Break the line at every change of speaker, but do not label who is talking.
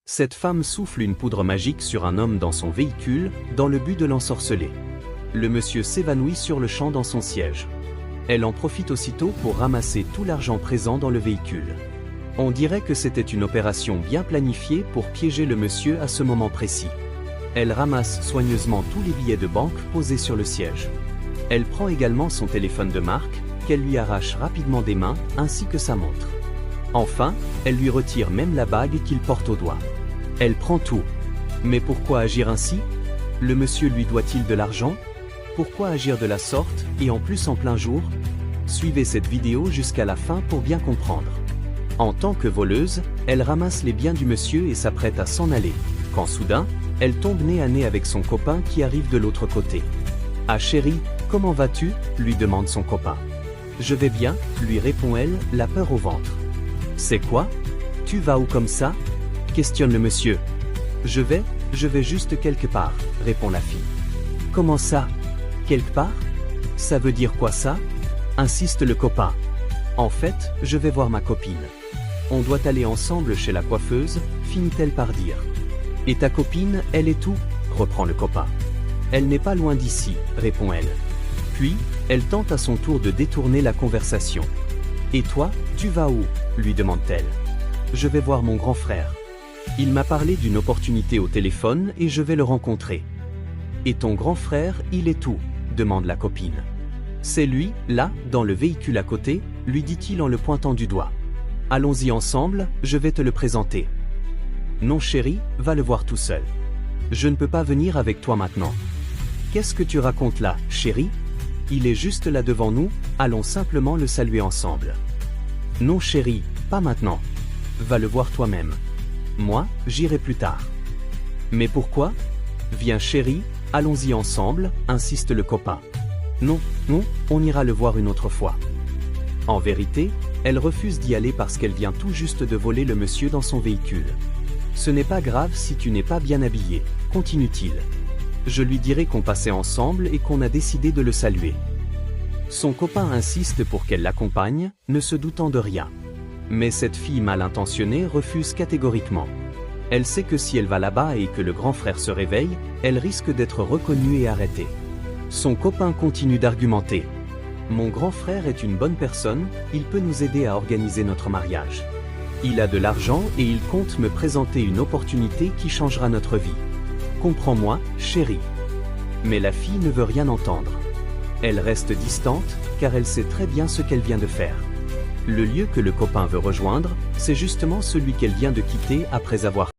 Cette femme souffle une poudre magique sur un homme dans son véhicule, dans le but de l'ensorceler. Le monsieur s'évanouit sur le champ dans son siège. Elle en profite aussitôt pour ramasser tout l'argent présent dans le véhicule. On dirait que c'était une opération bien planifiée pour piéger le monsieur à ce moment précis. Elle ramasse soigneusement tous les billets de banque posés sur le siège. Elle prend également son téléphone de marque, qu'elle lui arrache rapidement des mains, ainsi que sa montre. Enfin, elle lui retire même la bague qu'il porte au doigt. Elle prend tout. Mais pourquoi agir ainsi? Le monsieur lui doit-il de l'argent? Pourquoi agir de la sorte, et en plus en plein jour? Suivez cette vidéo jusqu'à la fin pour bien comprendre. En tant que voleuse, elle ramasse les biens du monsieur et s'apprête à s'en aller, quand soudain, elle tombe nez à nez avec son copain qui arrive de l'autre côté. « Ah chérie, comment vas-tu » lui demande son copain. « Je vais bien » lui répond elle, la peur au ventre. « C'est quoi? Tu vas où comme ça » questionne le monsieur. « Je vais juste quelque part » répond la fille. « Comment ça? Quelque part? Ça veut dire quoi ça » insiste le copain. « En fait, je vais voir ma copine. On doit aller ensemble chez la coiffeuse » finit-elle par dire. « Et ta copine, elle est où » reprend le copain. « Elle n'est pas loin d'ici » répond elle. Puis, elle tente à son tour de détourner la conversation. « Et toi, tu vas où » lui demande-t-elle. « Je vais voir mon grand frère. Il m'a parlé d'une opportunité au téléphone et je vais le rencontrer. »« Et ton grand frère, il est où » demande la copine. « C'est lui, là, dans le véhicule à côté » lui dit-il en le pointant du doigt. « Allons-y ensemble, je vais te le présenter. »« Non chérie, va le voir tout seul. Je ne peux pas venir avec toi maintenant. »« Qu'est-ce que tu racontes là, chérie ? Il est juste là devant nous, allons simplement le saluer ensemble. »« Non chérie, pas maintenant. Va le voir toi-même. Moi, j'irai plus tard. »« Mais pourquoi ? Viens chérie, allons-y ensemble, insiste le copain. »« Non, on ira le voir une autre fois. » En vérité, elle refuse d'y aller parce qu'elle vient tout juste de voler le monsieur dans son véhicule. « Ce n'est pas grave si tu n'es pas bien habillé, continue-t-il. Je lui dirai qu'on passait ensemble et qu'on a décidé de le saluer. » Son copain insiste pour qu'elle l'accompagne, ne se doutant de rien. Mais cette fille mal intentionnée refuse catégoriquement. Elle sait que si elle va là-bas et que le grand frère se réveille, elle risque d'être reconnue et arrêtée. Son copain continue d'argumenter. « Mon grand frère est une bonne personne, il peut nous aider à organiser notre mariage. Il a de l'argent et il compte me présenter une opportunité qui changera notre vie. Comprends-moi, chérie. » Mais la fille ne veut rien entendre. Elle reste distante, car elle sait très bien ce qu'elle vient de faire. Le lieu que le copain veut rejoindre, c'est justement celui qu'elle vient de quitter après avoir